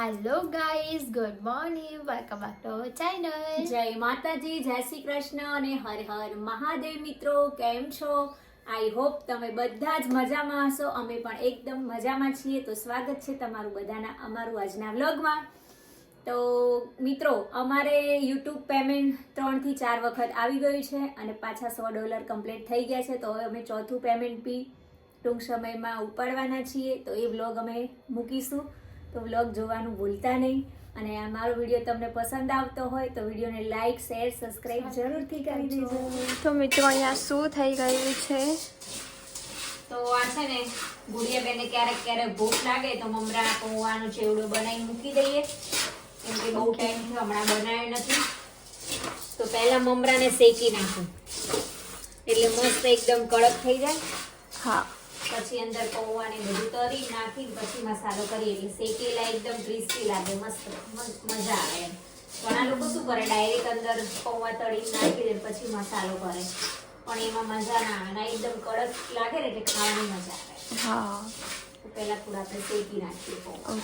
Hello guys, good morning, welcome back to our channel. જય માતાજી, જય શ્રી કૃષ્ણ અને હર હર મહાદેવ. મિત્રો કેમ છો? આઈ હોપ તમે બધા જ મજામાં હશો. અમે પણ એકદમ મજામાં છીએ. તો સ્વાગત છે તમારું બધાના અમારું આજના વ્લોગમાં. તો મિત્રો, અમારે યુટ્યુબ પેમેન્ટ 3 થી 4 વખત આવી ગયું છે અને પાછા $100 કમ્પ્લીટ થઈ ગયા છે. તો હવે અમે ચોથું પેમેન્ટ બી ટૂંક સમયમાં ઉપાડવાના છીએ. તો એ વ્લોગ અમે મૂકીશું, તો વ્લોગ જોવાનું ભૂલતા નહીં. અને આ મારો વિડીયો તમને પસંદ આવતો હોય તો વિડીયોને લાઈક, શેર, સબસ્ક્રાઇબ જરૂરથી કરી દેજો. તો મિત્રો, અહીંયા શું થઈ ગયું છે? તો આ છે ને, ગુડિયાબેનને ક્યારેક ભૂખ લાગે તો મમરા પૌવાનો ચેવડો બનાવી મૂકી દઈએ, કેમ કે બહુ ટાઈમથી હમણાં બનાવ્યો નથી. તો પહેલા મમરાને શેકી નાખું એટલે મસ્ત એકદમ કડક થઈ જાય. હા, પછી અંદર પૌવાને બધું તરી નાખી પછી મસાલો કરીએ એટલે શેકેલા એકદમ ક્રિસ્પી લાગે, મસ્ત મજા આવે એમ. ઘણા લોકો શું કરે, ડાયરેક્ટ અંદર પૌવા તળી નાખી દે પછી મસાલો કરે, પણ એમાં મજા ના આવે. ના, એકદમ કડક લાગે ને એટલે ખાવાની મજા આવે. હા. તો પહેલા થોડા આપણે શેકી નાખીએ પૌવા.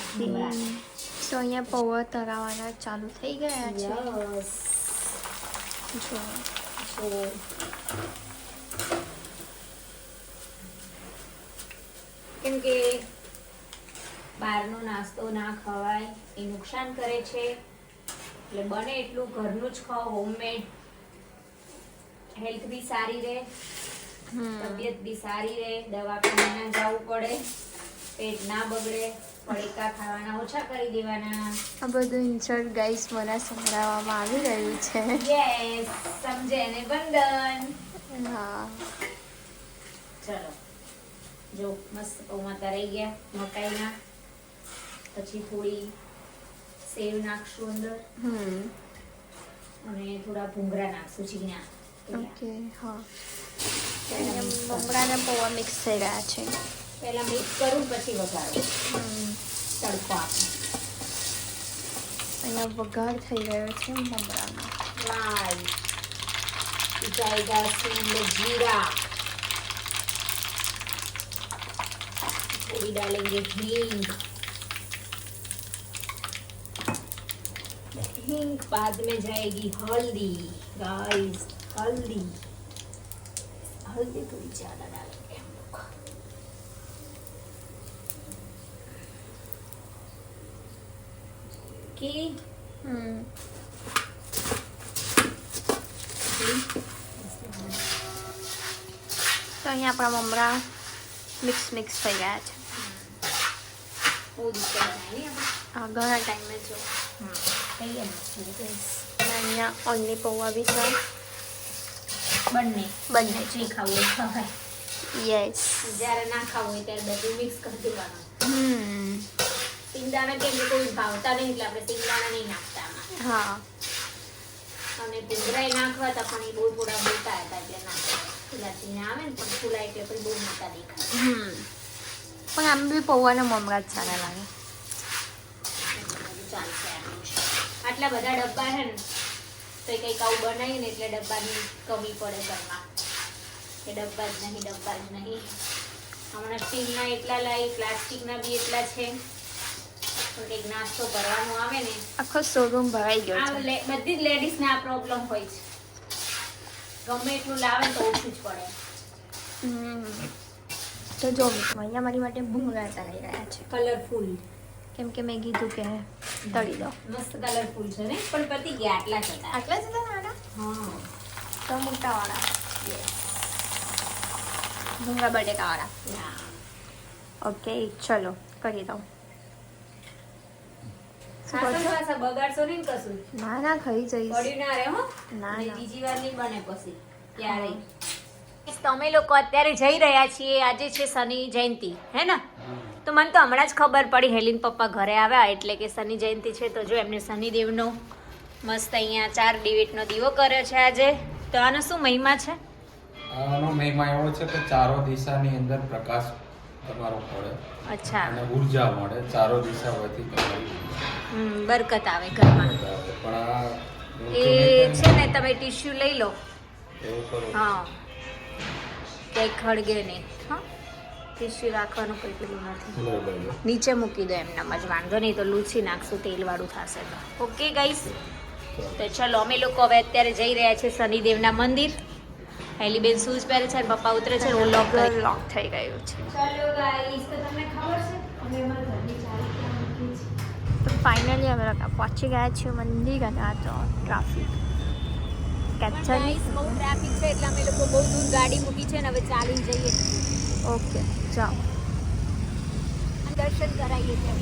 તો અહીંયા પૌવા તળાવવાના ચાલુ થઈ ગયા છે. યસ. જો કેમ કે બહારનો નાસ્તો ના ખવાય, એ નુકસાન કરે છે. એટલે બને એટલું ઘરનું જ ખાઓ, હોમમેડ. હેલ્થ બી સારી રહે, તબિયત બી સારી રહે, દવાખાને ના જવું પડે, પેટ ના બગડે, પડીકા ખાવાના ઓછા કરી દેવાના. આ બધું ઇન્સર્ટ ગાઈસ મને સંભળાવવામાં આવી રહ્યું છે. યસ, સમજે ને બંધન. હા. ચલો, જો મસ્ત પૌવા તરાઈ ગયા મકાઈના. પછી થોડી સેવ નાખશું અંદર અને થોડા ભૂંગળા નાખશું, ઝીણા. ઓકે. હા, મમરા ને પૌવા મિક્સ થઈ રહ્યા છે. પહેલા મિક્સ કરું પછી વઘારું. તડકો આપું. અહીંયા વઘાર થઈ રહ્યો છે મમરાનો. રાઈટ. જાયગા સિંગ જીરા, थोड़ी डालेंगे हींग. हींग बाद में जाएगी हल्दी. गाइस, हल्दी थोड़ी ज्यादा डालेंगे हम लोग. कि તો અહીંયા આપણા મમરા મિક્સ થઈ ગયા છે. वो दिक्कत नहीं है. આ ઘણા ટાઈમે જો. सही है. અને અહીંયા ઓનલી પૌવા બી છે. બંને જે ખાવું હોય ખવાય. યસ. જ્યારે ના ખાવું હોય ત્યારે બધું મિક્સ કરી દેવાનું. સિંગદાણા કેમ કે કોઈ ભાવતા નહીં એટલે આપણે સિંગદાણા નહીં નાખતા આમાં. હા. અને ભૂંગળાય નાખવા હતા પણ એ બહુ થોડા મોટા હતા એટલે નાખતા. ફુલાતીને આવે ને પણ ફુલા એટલે પછી બહુ મોટા દેખાય. પણ આમ બી પૌવાના મમરા જ સારા લાગે. બધું ચાલશે આટલું છે. આટલા બધા ડબ્બા છે ને તો કંઈક આવું બનાવીએ ને એટલે ડબ્બાની કમી પડે ઘરમાં, કે ડબ્બા જ નહીં. હમણાં સ્ટીલના એટલા લાવી, પ્લાસ્ટિકના બી એટલા છે. પણ કંઈક નાસ્તો કરવાનો આવે ને, આખો શોરૂમ ભરાઈ ગયો છે. બધી જ લેડીઝને આ પ્રોબ્લેમ હોય છે. ગમે એટલું લાવે ને તો ઓછું જ પડે. તો જો મિત્રો, અહીંયા મારી માટે ભૂંગળા તળાઈ રહ્યા છે. કલરફુલ, કેમ કે મેં કીધું કે તળી દો. મસ્ત કલરફુલ છે ને, પણ પતી ગયા આટલા જ હતા. આટલા જ હતા નાના? હા, તો મોટાવાળા ભૂંગળા બટેકાવાળા. ઓકે, ચલો કરી દઉં. પાછા બગાડશો નહીં કશું. ના ખાઈ જઈશ. પડ્યું ના રહે હો. ના. બીજી વાર નહીં બને પછી ક્યારે. તમે લોકો અત્યારે જઈ રહ્યા છીએ, આજે છે શનિ જયંતિ, હે ને? તો મને તો હમણાં જ ખબર પડી, હેલિન પપ્પા ઘરે આવ્યા એટલે કે શનિ જયંતિ છે. તો જો એમને શનિદેવનો મસ્ત અહીંયા 4 દિવેટનો દીવો કર્યો છે આજે. તો આનો શું મહિમા છે? આનો મહિમા એવો છે કે ચારો દિશાની અંદર પ્રકાશ તમારો પડે. અચ્છા. અને ઉર્જા મળે. ચારો દિશા હોવાથી તમારી બરકત આવે ઘરમાં. પણ આ એ છે ને, તમે ટીશ્યુ લઈ લો. એવું કરો. હા, કંઈ ખળગે નહીં. હા, ટીસ્યુ રાખવાનું કોઈ પેલું નથી. લે લે લે. નીચે મૂકી દો એમનામ જ, વાંધો નહીં તો લૂછી નાખશું, તેલવાળું થશે તો. ઓકે ગાઈસ, તો ચલો અમે લોકો હવે અત્યારે જઈ રહ્યા છે શનિદેવના મંદિર. હેલીબેન શૂઝ પહેરે છે અને પપ્પા ઉતરે છે. લોક થઈ ગયું છે. ચલો ગાઈસ, તો તમને ખબર છે અમે અમારા ઘરની ચાવી ક્યાં મૂકી છે? તો ફાઇનલી અમે લોકો પહોંચી ગયા છીએ મંદિર અને આ તો ટ્રાફિક કેપ્ચરની. ગાઈસ બહુ ટ્રાફિક છે એટલે અમે લોકો બહુ દૂર ગાડી મૂકી છે ને હવે ચાલીને જઈએ. ઓકે જાઓ. દર્શન કરાવીએ ત્યાં.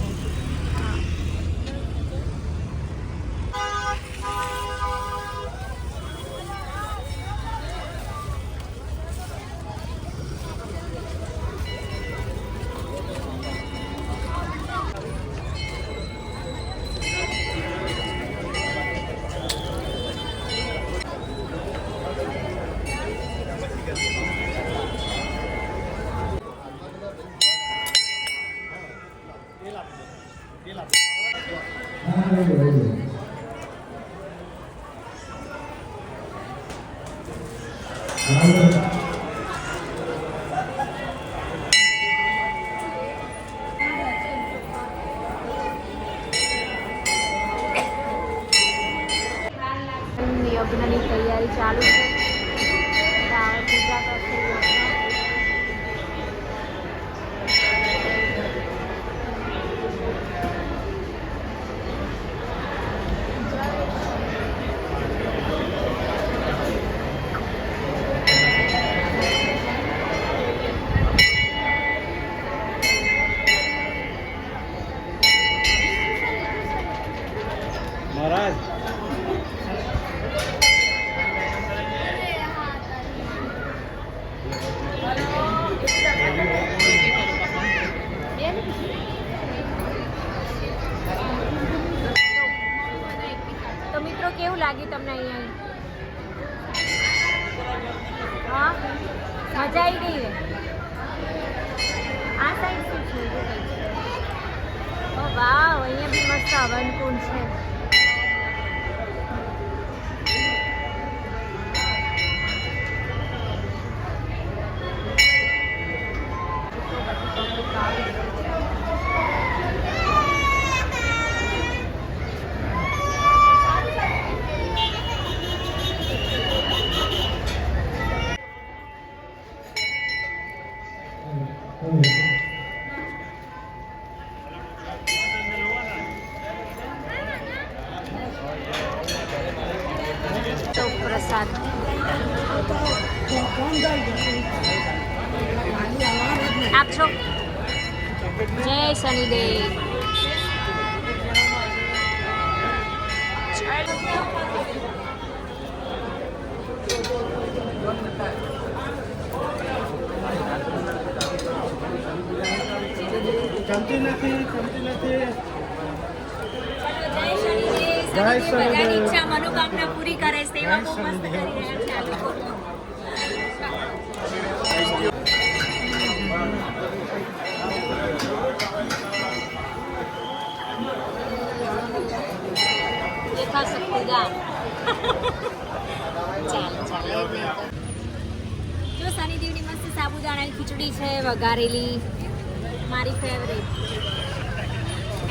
યજ્ઞની તૈયારી ચાલુ છે. હવે પૂજા કરશે યજ્ઞ. મહારાજ તો મિત્રો કેવું લાગ્યું તમને અહીંયા? હા, મજા આવી ગઈ ને? આ સાઈડ શું છે? ઓ વાવ, અહીંયા બી મસ્ત હવનકુંડ છે. તો પ્રસાદ આપશો. જય શનિદેવ. ચમતી નથી. જય શનિદેવ. બધાની ઈચ્છા મનોકામના પૂરી કરે સેવા બહુ મસ્ત કરી રહ્યા છે આ લોકો. યથાશક્તિદાન. ચાલે જો શનિદેવની મસ્ત સાબુદાણાની ખીચડી છે વઘારેલી, મારી ફેવરેટ.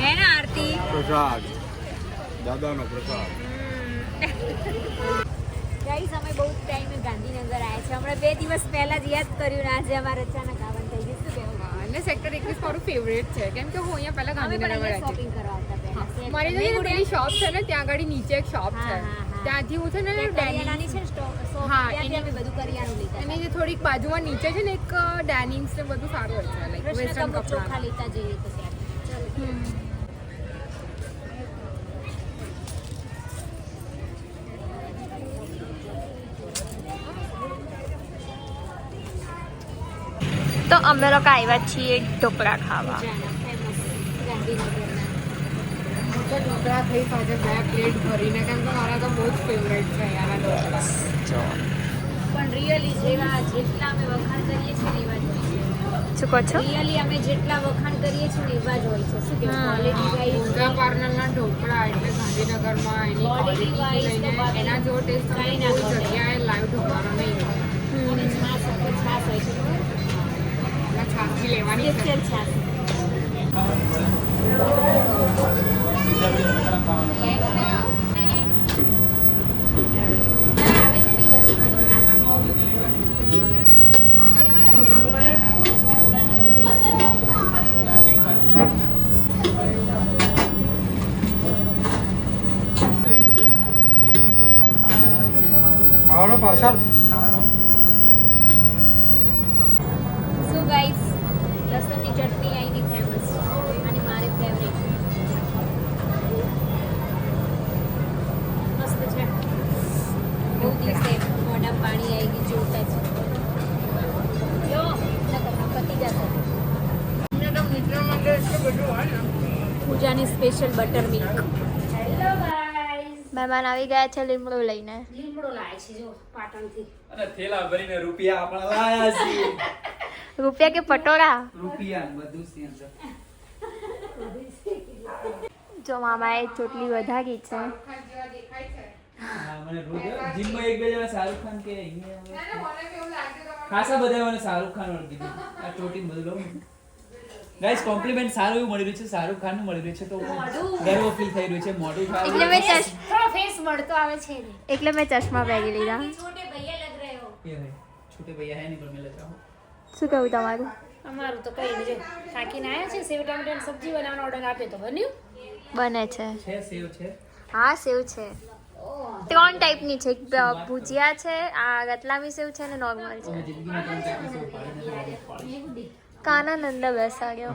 હે ને આરતી? પ્રસાદ, દાદાનો પ્રસાદ. ગાઈસ અમે બહુ ટાઈમે ગાંધીનગર આવ્યા છે. હમણાં 2 દિવસ પહેલા જ યાદ કર્યું ને આજે અમારે અચાનક આવવાનું થઈ ગયું. શું કહેવું? અને સેક્ટર 21 મારું ફેવરેટ છે કેમ કે હું અહીંયા પહેલા અમે પણ ગાંધીનગર અહીંયા શોપિંગ કરવા આવતા પહેલા. મારી જોડે પેલી શોપ છે ને ત્યાં આગળ નીચે એક શોપ છે ત્યાંથી હું છે ને કરિયાણાની છે ને શોપ, હા, ત્યાંથી અમે બધું કરિયાણું લીધા. અને જે થોડીક બાજુમાં નીચે છે ને એક ડેનિમ્સ ને બધું સારું હોય છે લાઈક વેસ્ટર્ન કૃષ્ણ ચોખા કપડા. લેતા જઈએ તો ત્યાં. તો અમે લોકો આવ્યા છીએ ઢોકળા ખાવા. ફેમસ ગાંધીનગરના. હું તો ઢોકળા થઈ સાથે 2 પ્લેટ ભરીને કેમ કે મારા તો બહુ જ ફેવરેટ છે અહીંયાના ઢોકળા. પણ રિયલી જેટલા અમે વખાણ કરીએ છીએ ને એવા જ હોય છે. શું કહો છો? રિયલી અમે જેટલા વખાણ કરીએ છીએ ને એવા જ હોય છે. શું કહેવું? ક્વોલિટી વાઇઝ ઊંઝા પાર્લરના ઢોકળા એટલે ગાંધીનગરમાં એની Quality ક્વોલિટી wise તો લઈને બાપરે એના જેવો ટેસ્ટ તમને કાંઈ ના કોઈ મળે. જગ્યાએ લાઈવ ઢોકળાનો નહીં મળે. અને છાશ ઉપર છાશ હોય છે. એમાં છાસી લેવાની છે. આવડો પાર્સલ સો ગાઈસ લસણની ચટણી અહીંની ફેમસ અને મારી ફેવરેટ મસ્ત છે બહુ દિવસે મોઢા પાણી આવી ગયું જોતા જ જો પતી જશે પૂજાની special butter milk hello guys મહેમાન આવી ગયા છે લીમડો લઈને. લીમડો લાવે છે જો પાટણથી અને થેલા ભરીને રૂપિયા આપણે લાયા છીએ. રૂપિયા કે પટોળા? રૂપિયા બધું છે અંદર. જો મામાએ ચોટલી વધારી છે. હા, મને રોજ જીમમાં એક બે જણા શાહરુખ ખાન કે અહીંયા ખાસા બધા મને શાહરુખ ખાન વળી દીધું. આ ચોટી બદલો ગાઈસ કોમ્પ્લિમેન્ટ સારું એવું મળી રહ્યું છે, શાહરુખ ખાન નું મળી રહ્યું છે તો ગર્વ ફીલ થઈ રહ્યું છે. મોઢું એટલે મેં થોડો ફેસ મળતો આવે છે ને એટલે મેં ચશ્મા પહેરી લીધા. છોટે ભૈયા લગ રહે હો છોટે ભૈયા હે નહીં પણ મેં લેતા હું. શું કહ્યું તમારું? અમારું તો કઈ નહીં થાકીને આવ્યા છે સેવ ટામેટાની સબ્જી બનાવવાનો ઓર્ડર આપ્યો તો બન્યું બને છે. છે સેવ છે. હા સેવ છે. 3 ટાઈપની છે. એક ભુજિયા છે, આ રતલામી સેવ છે અને નોર્મલ અમે છે. જિંદગીમાં ત્રણ ચાકરી સેવ પાડી નથી પાડી. કાના નંદા બેસાડ્યો.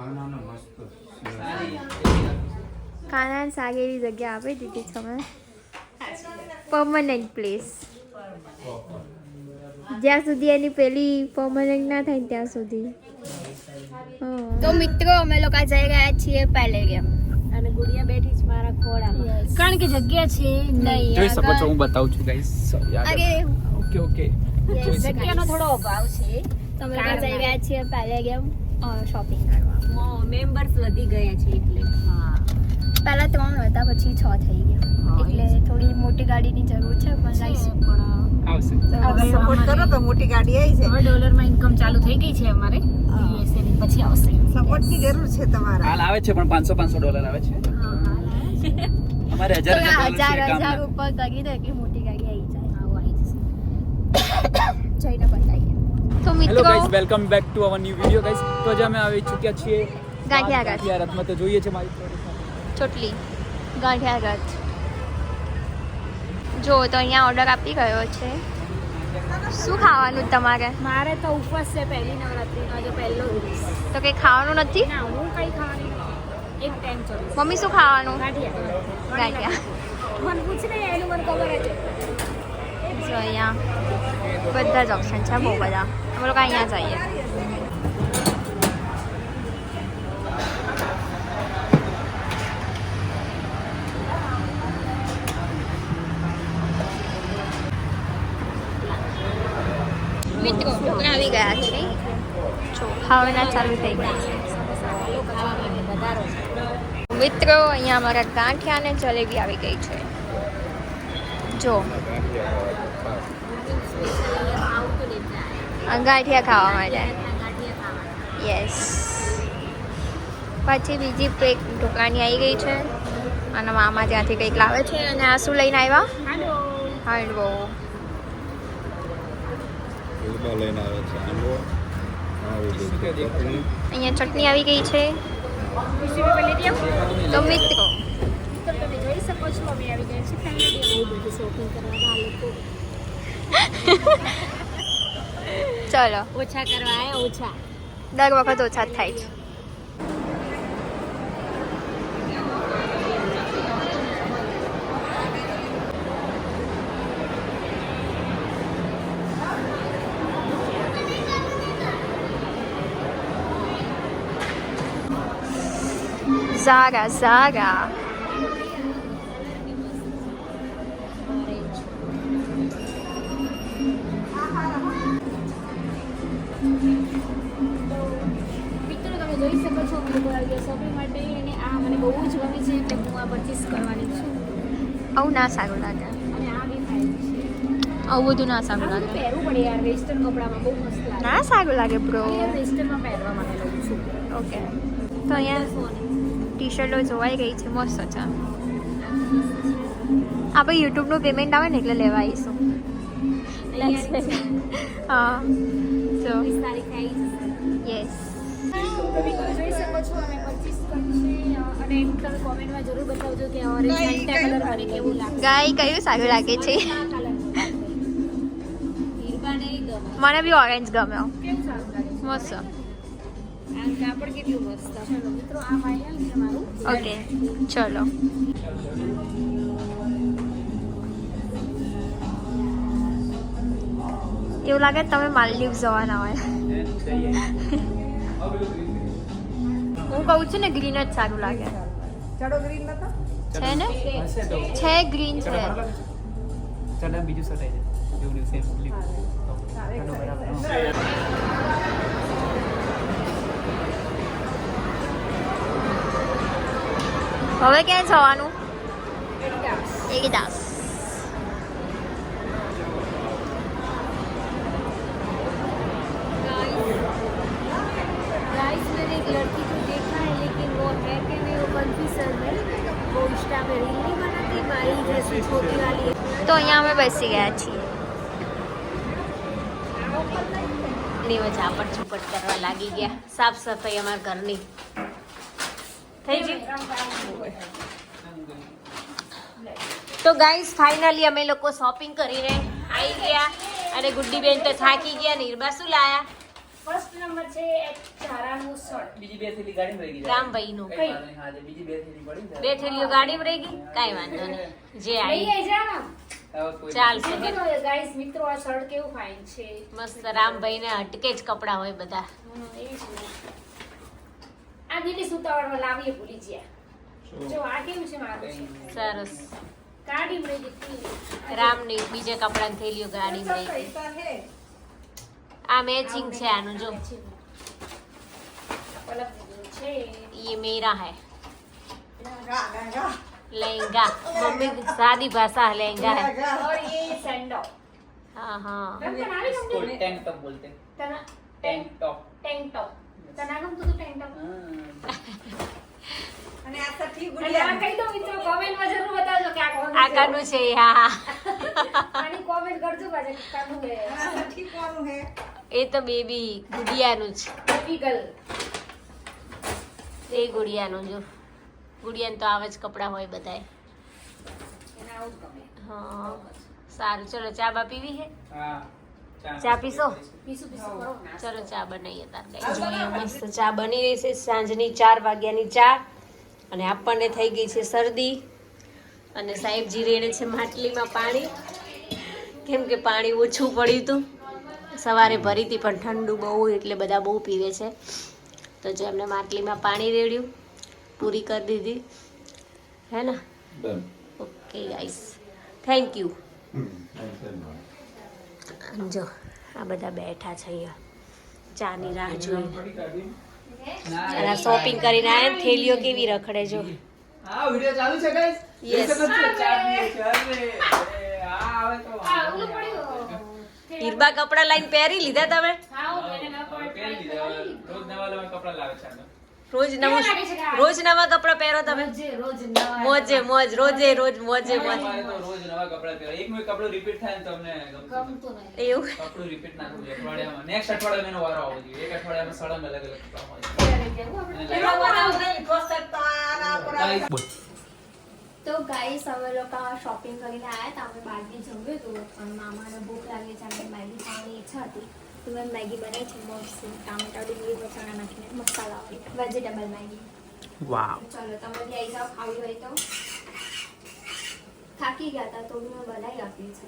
કાના સારી એવી જગ્યા આપી દીધી છે અમે. Permanent place. જ્યાં સુધી એની પેલી પરમનન્ટ ના થાય ને ત્યાં સુધી. તો મિત્રો અમે લોકો જઈ રહ્યા છીએ પેલેરિયમ. અને ગુડિયા બેઠી છે મારા ખોળામાં કારણ કે જગ્યા છે નહીં જોઈ શકો છો હું બતાવું છું ગાઈસ. અરે ઓકે ઓકે જગ્યાનો થોડો અભાવ છે તમે લોકો જઈ રહ્યા છીએ પેલેરિયમ શોપિંગ કરવા. મેમ્બર્સ વધી ગયા છે એટલે હા પહેલા 3 હતા પછી 6 થઈ ગયા. એટલે થોડી મોટી ગાડીની જરૂર છે પણ લઈશું. આવશે. સપોર્ટ કરો તો મોટી ગાડી આવી છે. હવે ડોલરમાં ઇન્કમ ચાલુ થઈ ગઈ છે અમારે USA ની પછી આવશે સપોર્ટની જરૂર છે તમારા. હાલ આવે છે પણ $500 આવે છે. અમારે 1000 1000 ઉપર કરી દો એટલી મોટી ગાડી આવી જાય. આવો આવી જશે જઈને બતાવીએ. તો હેલો મિત્રો guys welcome back to our new video guys. તો આજે અમે આવી ચૂક્યા છીએ ગાંઠિયા રથમાં. તો જોઈએ છે મારી story. ચોટલી ગાંઠિયા ગઢ. જો તો અહીંયા ઓર્ડર આપી ગયો છે. શું ખાવાનું તમારે? મારે તો ઉપવાસ છે પહેલી નવરાત્રીનો આજે પહેલો દિવસ તો કંઈ ખાવાનું નથી? ના હું કઈ ખાવાની એક ટાઈમ ચાલુ મમ્મી શું ખાવાનું? ગાંઠિયા ગાંઠિયા. મને પૂછ ને એનું મને ખબર જ છે જો અહીંયા બધા જ ઓપ્શન છે બહુ બધા. અમે લોકો અહીંયા જઈએ. મિત્રો ઢોકળા આવી ગયા છે. જો ખાવાના ચાલુ થઈ ગયા છે. મિત્રો અહીંયા અમારા ગાંઠિયા અને જલેબી આવી ગઈ છે. જો આ ગાંઠિયા ખાવા માટે. યસ. પછી બીજી પેક ઢોકળાની આવી ગઈ છે અને મામા ત્યાંથી કંઈક લાવે છે. અને આ શું લઈને આવ્યા? હાંડવો. અહીંયા ચટણી આવી ગઈ છે. તો મિત્રો તમે જોઈ શકો છો અમે આવી ગયા છીએ ફેમિલી બહુ બધી શોપિંગ કરવા આ લોકો ચલો ઓછા કરવા આયા ઓછા દર વખત ઓછા જ થાય છે. Zara, Zara. મિત્રો તમે જોઈ શકો છો અમે લોકો આવી ગયા શોપિંગ માટે અને આ મને બહુ જ ગમે છે એટલે હું આ પરચેસ કરવાની છું આવું ના સારું લાગે. અને આ બી થાય છે આવું બધું ના સારું આ બધું લાગે. પહેરવું પડે યાર વેસ્ટર્ન કપડામાં બહુ મસ્ત લાગે ના સારું લાગે બ્રો. વેસ્ટર્નમાં પહેરવા માટે લઉં છું. ઓકે તો અહીંયા ટી શર્ટો જોવાઈ ગઈ છે મસ્ત છે. આપણે યુટ્યુબનું પેમેન્ટ આવે ને એટલે લેવા આવીશું. હા તો 20 તારીખે આવી જશે. યસ. જોઈ શકો છો અમે 25 કરી છે અને તમે કોમેન્ટમાં જરૂર બતાવજો કે ઓરેન્જ ફેન્ટા કલર અને કેવું લાગે. ગાય કયું સારું લાગે છે? હીરબાને ગમે. મને બી ઓરેન્જ ગમ્યો. કેવું સારું લાગે છે? મસ્ત. આ કાપડ કેટલું મસ્ત. ચલો મિત્રો આ ફાઇનલ છે મારું. ઓકે ચલો. એવું લાગે તમે માલદીવ જવાના હોય. હું કહું છું ને ગ્રીન જ સારું લાગે છે ને. છે ગ્રીન છે. ચાલ બીજું શર્ટ આવી જાય એવું સેમ બ્લુ. હવે ક્યાં જવાનું? એકદાસ. गाइस मैंने एक लड़की को देखा है लेकिन वो है कि नहीं वो कंफ्यूजन है. वो इंस्टा पे रील नहीं बनाती मारी जैसी छोटी वाली है. તો અહીંયા અમે બેસી ગયા છીએ. નીવ ઝાપટ ઝુપટ કરવા લાગી ગયા. સાફ સફાઈ અમારા ઘરની થઈ ગઈ. તો ગાઈસ ફાઇનલી અમે લોકો શોપિંગ કરીને આવી ગયા અને ગુડ્ડી બેન તો થાકી ગયા. નિર્બા શું લાયા? ફર્સ્ટ નંબર છે ચારાનું શર્ટ. બીજી બે થેલી ગાડીમાં રહી ગઈ. રામભાઈનું કઈ હા બીજી બે થેલી પડી ને. બે થેલીઓ ગાડીમાં રહી ગઈ. કાંઈ વાંધો નહીં, જે આવી ચાલશે. ગાઈસ મિત્રો આ શર્ટ કેવું ફાઇન છે. મસ્ત. રામભાઈને હટકે જ કપડા હોય બધા. આ દીદી સુતાવડમાં લાવીએ ભૂલી ગયા. જો આ કેવું છે મારું. સરસ. ગાડીમાં રહી ગઈ. રામની બીજે કપડાની થેલીઓ ગાડીમાં રહી ગઈ. આ મેચિંગ છે આનું જો. ये मेरा है लहंगा. मम्मी सादी भाषा है लहंगा है. और ये सैंडो. हाँ हाँ इसको टैंक टॉप बोलते हैं. Tank top. Tank top. तनागम तो टैंक टॉप. અને આ સઠી અને આ કહી દો મિત્રો કોમેન્ટમાં જરૂર બતાવજો કે આ કોણ આ કાનું છે. હા આની કોમેન્ટ કરજો પાછા કે કાનું છે. આ સઠી કોનું હે? એ તો બેબી ગુડિયાનું જ. Baby girl. એ ગુડિયાનું જો. ગુડિયાને તો આવા જ કપડાં હોય બધાય. એને આવું ગમે. હા સારું ચલો ચા બા પીવી હે? હા ચા પીશો? પીસું પીસું કરો ના. ચલો ચા બનાવીએ તાર. જોઈએ મસ્ત ચા બની રહી છે. સાંજની 4 વાગ્યાની ચા અને આપણને થઈ ગઈ છે શરદી અને સાહેબજી રેડે છે માટલીમાં પાણી કેમ કે પાણી ઓછું પડ્યું હતું. સવારે ભરી હતી પણ ઠંડુ બહુ એટલે બધા બહુ પીવે છે તો જો એમને માટલીમાં પાણી રેડ્યું પૂરી કરી દીધી હે ને. Okay guys thank you. જો આ બધા બેઠા છે અહીંયા ચાની રાહ જોઈ અને શોપિંગ કરીને આયા. થેલીઓ કેવી રખડે જો. હા વિડિયો ચાલુ છે ગાઈસ. Yes. હીરબા કપડા લાઈન પહેરી લીધા તમે? રોજ નવા કપડા પહેરો તમે? મોજે મોજ રોજે રોજ મોજે મોજ. રોજ નવા કપડા પહેરો. એકનું એક કપડું રિપીટ થાય ને તો અમને ગમતું નથી. એવું કપડું રિપીટ ના થવું જોઈએ. અઠવાડિયામાં નેક્સ્ટ અઠવાડિયામાં એનો વારો આવવો જોઈએ. એક અઠવાડિયામાં સળંગ અલગ અલગ કપડા હોય. તો ગાઈસ અમે લોકો શોપિંગ કરીને આવ્યા હતા. અમે બહારથી જમ્યું હતું પણ મામાને ભૂખ લાગી છે અને મેગી ખાવાની ઈચ્છા હતી તો મેં મેગી બનાવી છે મસ્ત ટામેટા ડુંગળી મસાલા નાખીને મસાલા વેજીટેબલ મેગી. વાવ. ચલો તમે બી આવી જાઓ ખાવી હોય તો. થાકી ગયા હતા તો મેં બનાવી આપી છે.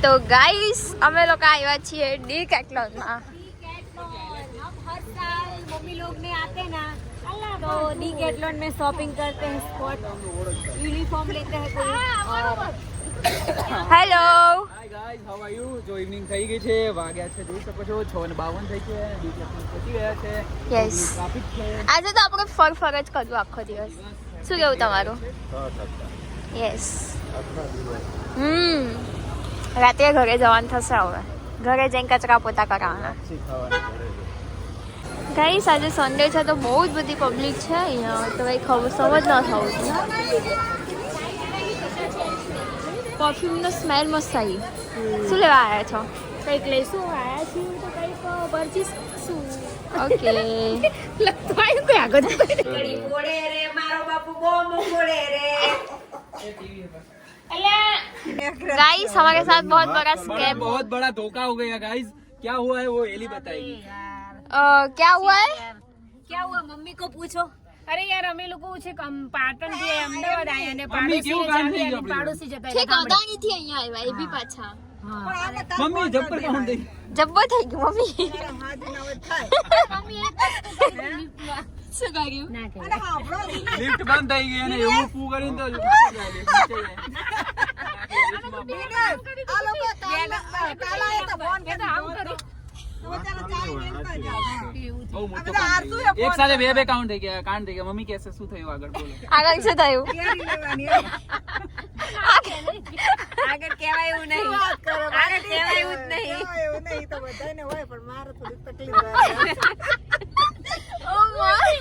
તો ગાઈસ અમે લોકો આવ્યા છીએ ડી કેટલોનમાં. हर साल मम्मी लोग में आते ना तो डीकैथलॉन में शॉपिंग करते हैं. स्पोर्ट यूनिफॉर्म लेते हैं कोई और hello hi guys how are you. જો ઇવનિંગ થઈ ગઈ છે. વાગ્યા છે જોઈ શકો છો 6:52 થઈ છે. ડીકેટલોન પહોંચી ગયા છે. યસ ટ્રાફિક છે. આજે તો આપણે ફર જ કરવું આખો દિવસ. શું કેવું તમારું? યસ રાતે ઘરે જવાનું થશે હવે ઘરે જઈને કચરા પોતા કરવાના. ગાઈસ આજે સન્ડે છે તો બહુ જ બધી પબ્લિક છે અહીંયા, તો કઈ ખબર સમજ ના થવું. પરફ્યુમનો સ્મેલ મસ્ત આવી. શું લેવા આવ્યા છો? કંઈક લઈશું આવ્યા છીએ તો કંઈક પરચેસ કરશું. ઓકે. गाइस हमारे साथ बहुत बड़ा स्कैम. बहुत बड़ा धोखा हो गया गाइस. क्या हुआ है वो एली बताएगी. क्या हुआ है? क्या हुआ મમ્મી કો પૂછો. અરે યાર અમે લોકો છે પાટણ થી અમદાવાદ આયા ને પાડોશી જતા ઠીક અદાણી થી અહીંયા આવ્યા એ બી પાછા. मम्मी जब्बर कौन दे. જબ્બો થઈ ગયો મમ્મી. શું કર્યું? लिफ्ट बंद થઈ ગઈ અને એવું ફૂ કરીને તો એક સાથે બે કાઉન્ટ થઈ ગયા કાંડ થઈ ગયા. મમ્મી કેસે શું થયું આગળ બોલો. આગળ શું થયું? આગળ કહેવાય એવું નહીં. આગળ કહેવાય એવું જ નહીં. તો બધાને હોય પણ મારે થોડી તકલીફ ઓ માય.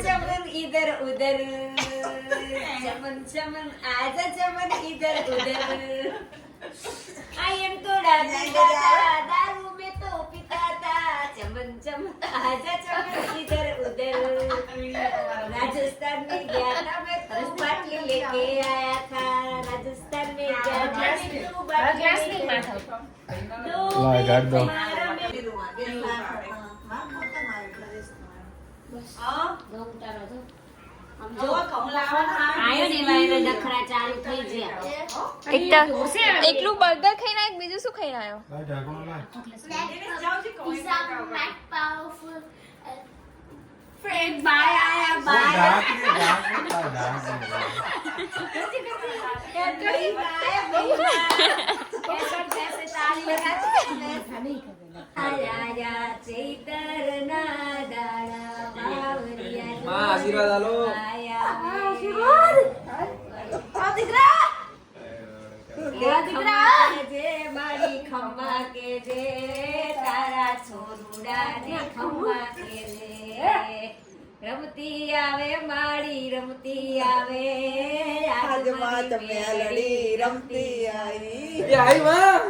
चमन इधर उधर चमन चमन आजा चमन इधर उधर आई एम थोड़ा दारू में तो पीता था चमन चमन आजा चमन इधर उधर राजस्थान में गया था मैं तो बाटली लेके आया था राजस्थान में गया था એકલું બર્ગર ખાઈને આવ્યો, બીજું શું ખાઈને આવ્યો? फ्रेंड बाय आया बाय આશીર્વાદ આલો. મારી ખમ્મા કે જે તારા છોરુડા ને ખમ્મા કે રમતી આવે મારી રમતી આવે આજમાં તમે લડી રમતી આવી. એ આઈ માં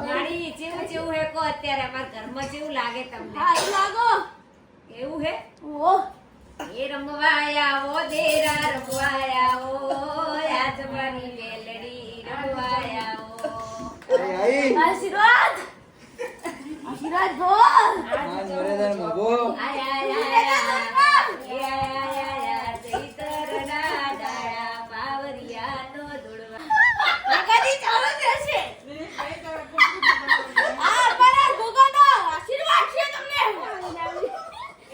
મારી જેવું જેવું હે કો અત્યારે અમારા ઘરમાં જેવું લાગે તમને એવું હે એ રમવાયા ઓ દેરા રમવાયા ઓ આજ મારી મેલડી રમવાયા ઓ આશીર્વાદ બોલ. આયા આયા આયા ચૈતરના ડાળા પાવરિયાનો દોડવા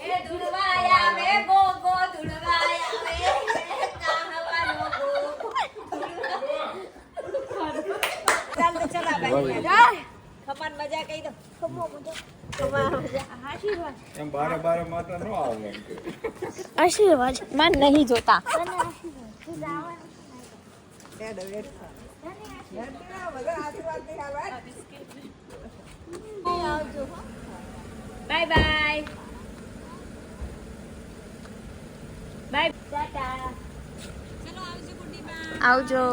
એ દુડવાયા મે ગો ગો દુડવાયા મે કાહવાનો ગો ચાલ તો ચલા ભાઈ જા ખમણ મજા કહી દો ખમો મજા એમ બારે બારે માત્ર ન આવે. આશીર્વાદ માન નહીં જોતા. બાય બાય બાય ટાટા આવજો.